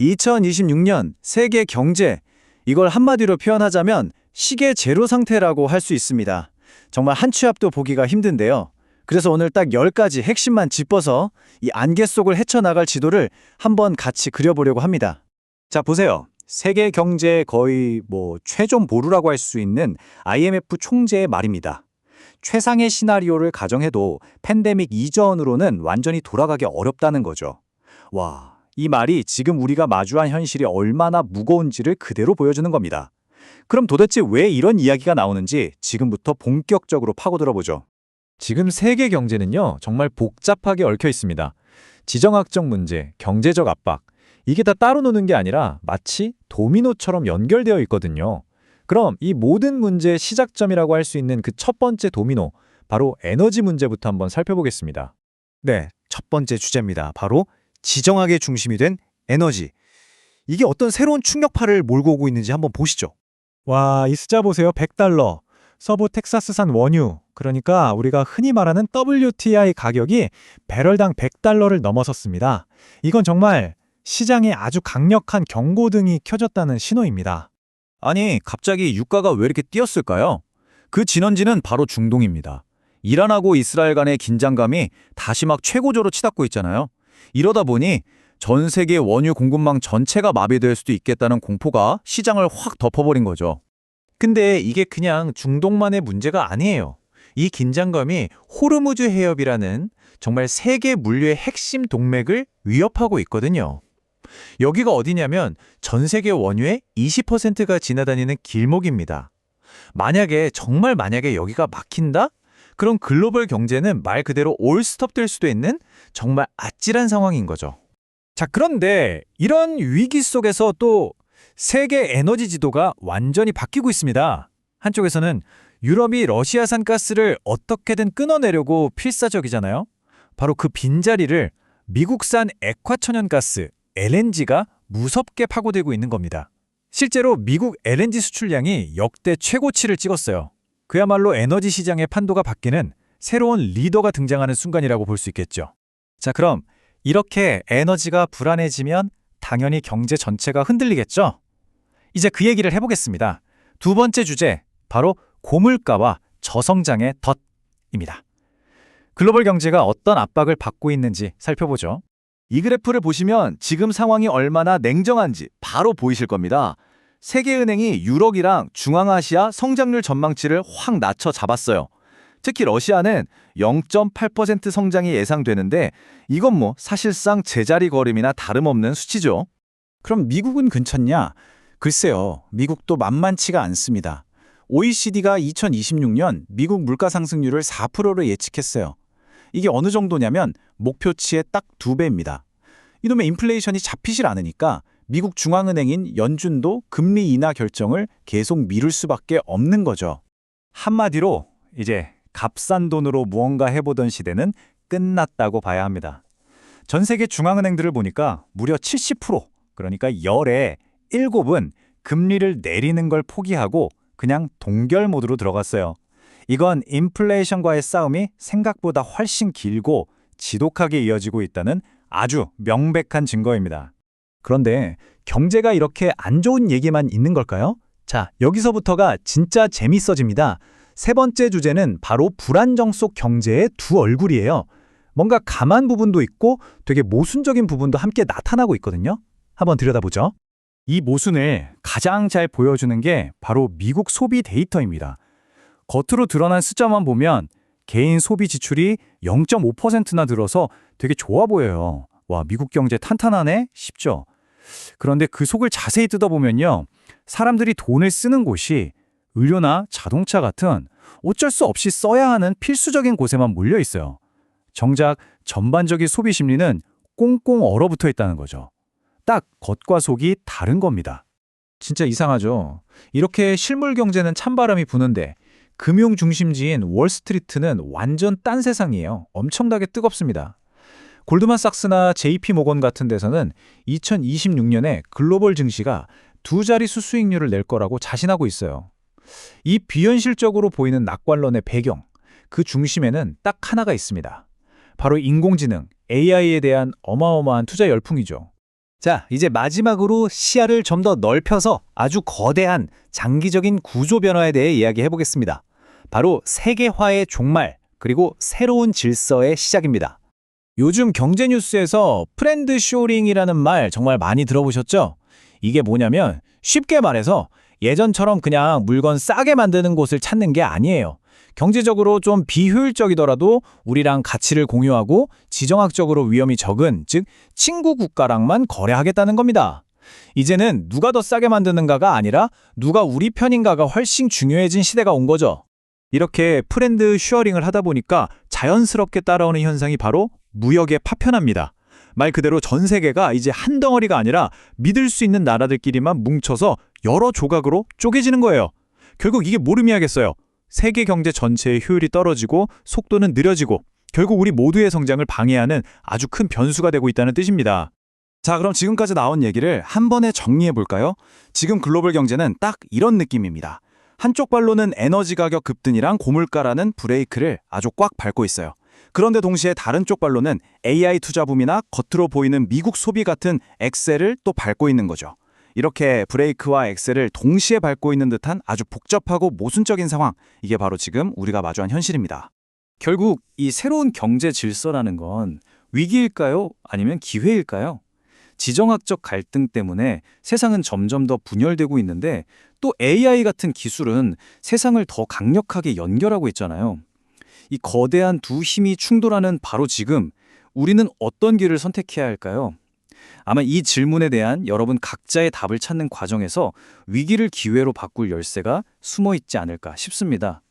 2026년 세계 경제, 이걸 한마디로 표현하자면 시계 제로 상태라고 할 수 있습니다. 정말 한 치 앞도 보기가 힘든데요. 그래서 오늘 딱 10가지 핵심만 짚어서 이 안개 속을 헤쳐나갈 지도를 한번 같이 그려보려고 합니다. 자, 보세요. 세계 경제의 거의 최종 보루라고 할 수 있는 IMF 총재의 말입니다. 최상의 시나리오를 가정해도 팬데믹 이전으로는 완전히 돌아가기 어렵다는 거죠. 와, 이 말이 지금 우리가 마주한 현실이 얼마나 무거운지를 그대로 보여주는 겁니다. 그럼 도대체 왜 이런 이야기가 나오는지 지금부터 본격적으로 파고들어보죠. 지금 세계 경제는요, 정말 복잡하게 얽혀 있습니다. 지정학적 문제, 경제적 압박, 이게 다 따로 노는 게 아니라 마치 도미노처럼 연결되어 있거든요. 그럼 이 모든 문제의 시작점이라고 할 수 있는 그 첫 번째 도미노, 바로 에너지 문제부터 한번 살펴보겠습니다. 네, 첫 번째 주제입니다. 바로 지정학의 중심이 된 에너지. 이게 어떤 새로운 충격파를 몰고 오고 있는지 한번 보시죠. 와, 이 숫자 보세요. 100달러. 서부 텍사스산 원유, 그러니까 우리가 흔히 말하는 WTI 가격이 배럴당 100달러를 넘어섰습니다. 이건 정말 시장에 아주 강력한 경고등이 켜졌다는 신호입니다. 아니, 갑자기 유가가 왜 이렇게 뛰었을까요? 그 진원지는 바로 중동입니다. 이란하고 이스라엘 간의 긴장감이 다시 막 최고조로 치닫고 있잖아요. 이러다 보니 전 세계 원유 공급망 전체가 마비될 수도 있겠다는 공포가 시장을 확 덮어버린 거죠. 근데 이게 그냥 중동만의 문제가 아니에요. 이 긴장감이 호르무즈 해협이라는 정말 세계 물류의 핵심 동맥을 위협하고 있거든요. 여기가 어디냐면 전 세계 원유의 20%가 지나다니는 길목입니다. 정말 만약에 여기가 막힌다? 그럼 글로벌 경제는 말 그대로 올스톱 될 수도 있는 정말 아찔한 상황인 거죠. 자, 그런데 이런 위기 속에서 또 세계 에너지 지도가 완전히 바뀌고 있습니다. 한쪽에서는 유럽이 러시아산 가스를 어떻게든 끊어내려고 필사적이잖아요. 바로 그 빈자리를 미국산 액화천연가스, LNG가 무섭게 파고들고 있는 겁니다. 실제로 미국 LNG 수출량이 역대 최고치를 찍었어요. 그야말로 에너지 시장의 판도가 바뀌는 새로운 리더가 등장하는 순간이라고 볼 수 있겠죠. 자, 그럼 이렇게 에너지가 불안해지면 당연히 경제 전체가 흔들리겠죠? 이제 그 얘기를 해보겠습니다. 두 번째 주제, 바로 고물가와 저성장의 덫입니다. 글로벌 경제가 어떤 압박을 받고 있는지 살펴보죠. 이 그래프를 보시면 지금 상황이 얼마나 냉정한지 바로 보이실 겁니다. 세계은행이 유럽이랑 중앙아시아 성장률 전망치를 확 낮춰 잡았어요. 특히 러시아는 0.8% 성장이 예상되는데 이건 사실상 제자리 걸음이나 다름없는 수치죠. 그럼 미국은 괜찮냐? 글쎄요, 미국도 만만치가 않습니다. OECD가 2026년 미국 물가 상승률을 4%로 예측했어요. 이게 어느 정도냐면 목표치의 딱 2배입니다. 이놈의 인플레이션이 잡히질 않으니까 미국 중앙은행인 연준도 금리 인하 결정을 계속 미룰 수밖에 없는 거죠. 한마디로 이제 값싼 돈으로 무언가 해보던 시대는 끝났다고 봐야 합니다. 전 세계 중앙은행들을 보니까 무려 70%, 그러니까 열의 7은 금리를 내리는 걸 포기하고 그냥 동결 모드로 들어갔어요. 이건 인플레이션과의 싸움이 생각보다 훨씬 길고 지독하게 이어지고 있다는 아주 명백한 증거입니다. 그런데 경제가 이렇게 안 좋은 얘기만 있는 걸까요? 자, 여기서부터가 진짜 재밌어집니다. 세 번째 주제는 바로 불안정 속 경제의 두 얼굴이에요. 뭔가 감한 부분도 있고 되게 모순적인 부분도 함께 나타나고 있거든요. 한번 들여다보죠. 이 모순을 가장 잘 보여주는 게 바로 미국 소비 데이터입니다. 겉으로 드러난 숫자만 보면 개인 소비 지출이 0.5%나 늘어서 되게 좋아 보여요. 와, 미국 경제 탄탄하네? 싶죠? 그런데 그 속을 자세히 뜯어보면요, 사람들이 돈을 쓰는 곳이 의료나 자동차 같은 어쩔 수 없이 써야 하는 필수적인 곳에만 몰려 있어요. 정작 전반적인 소비 심리는 꽁꽁 얼어붙어 있다는 거죠. 딱 겉과 속이 다른 겁니다. 진짜 이상하죠? 이렇게 실물 경제는 찬바람이 부는데 금융 중심지인 월스트리트는 완전 딴 세상이에요. 엄청나게 뜨겁습니다. 골드만삭스나 JP모건 같은 데서는 2026년에 글로벌 증시가 2자릿수 수익률을 낼 거라고 자신하고 있어요. 이 비현실적으로 보이는 낙관론의 배경, 그 중심에는 딱 하나가 있습니다. 바로 인공지능, AI에 대한 어마어마한 투자 열풍이죠. 자, 이제 마지막으로 시야를 좀 더 넓혀서 아주 거대한 장기적인 구조 변화에 대해 이야기해 보겠습니다. 바로 세계화의 종말, 그리고 새로운 질서의 시작입니다. 요즘 경제 뉴스에서 프렌드 쇼링이라는 말 정말 많이 들어보셨죠? 이게 뭐냐면 쉽게 말해서 예전처럼 그냥 물건 싸게 만드는 곳을 찾는 게 아니에요. 경제적으로 좀 비효율적이더라도 우리랑 가치를 공유하고 지정학적으로 위험이 적은, 즉 친구 국가랑만 거래하겠다는 겁니다. 이제는 누가 더 싸게 만드는가가 아니라 누가 우리 편인가가 훨씬 중요해진 시대가 온 거죠. 이렇게 프렌드 슈어링을 하다 보니까 자연스럽게 따라오는 현상이 바로 무역의 파편화입니다. 말 그대로 전 세계가 이제 한 덩어리가 아니라 믿을 수 있는 나라들끼리만 뭉쳐서 여러 조각으로 쪼개지는 거예요. 결국 이게 뭘 의미하겠어요? 세계 경제 전체의 효율이 떨어지고 속도는 느려지고 결국 우리 모두의 성장을 방해하는 아주 큰 변수가 되고 있다는 뜻입니다. 자, 그럼 지금까지 나온 얘기를 한 번에 정리해 볼까요? 지금 글로벌 경제는 딱 이런 느낌입니다. 한쪽 발로는 에너지 가격 급등이랑 고물가라는 브레이크를 아주 꽉 밟고 있어요. 그런데 동시에 다른 쪽 발로는 AI 투자 붐이나 겉으로 보이는 미국 소비 같은 엑셀을 또 밟고 있는 거죠. 이렇게 브레이크와 엑셀을 동시에 밟고 있는 듯한 아주 복잡하고 모순적인 상황, 이게 바로 지금 우리가 마주한 현실입니다. 결국 이 새로운 경제 질서라는 건 위기일까요? 아니면 기회일까요? 지정학적 갈등 때문에 세상은 점점 더 분열되고 있는데 또 AI 같은 기술은 세상을 더 강력하게 연결하고 있잖아요. 이 거대한 두 힘이 충돌하는 바로 지금 우리는 어떤 길을 선택해야 할까요? 아마 이 질문에 대한 여러분 각자의 답을 찾는 과정에서 위기를 기회로 바꿀 열쇠가 숨어 있지 않을까 싶습니다.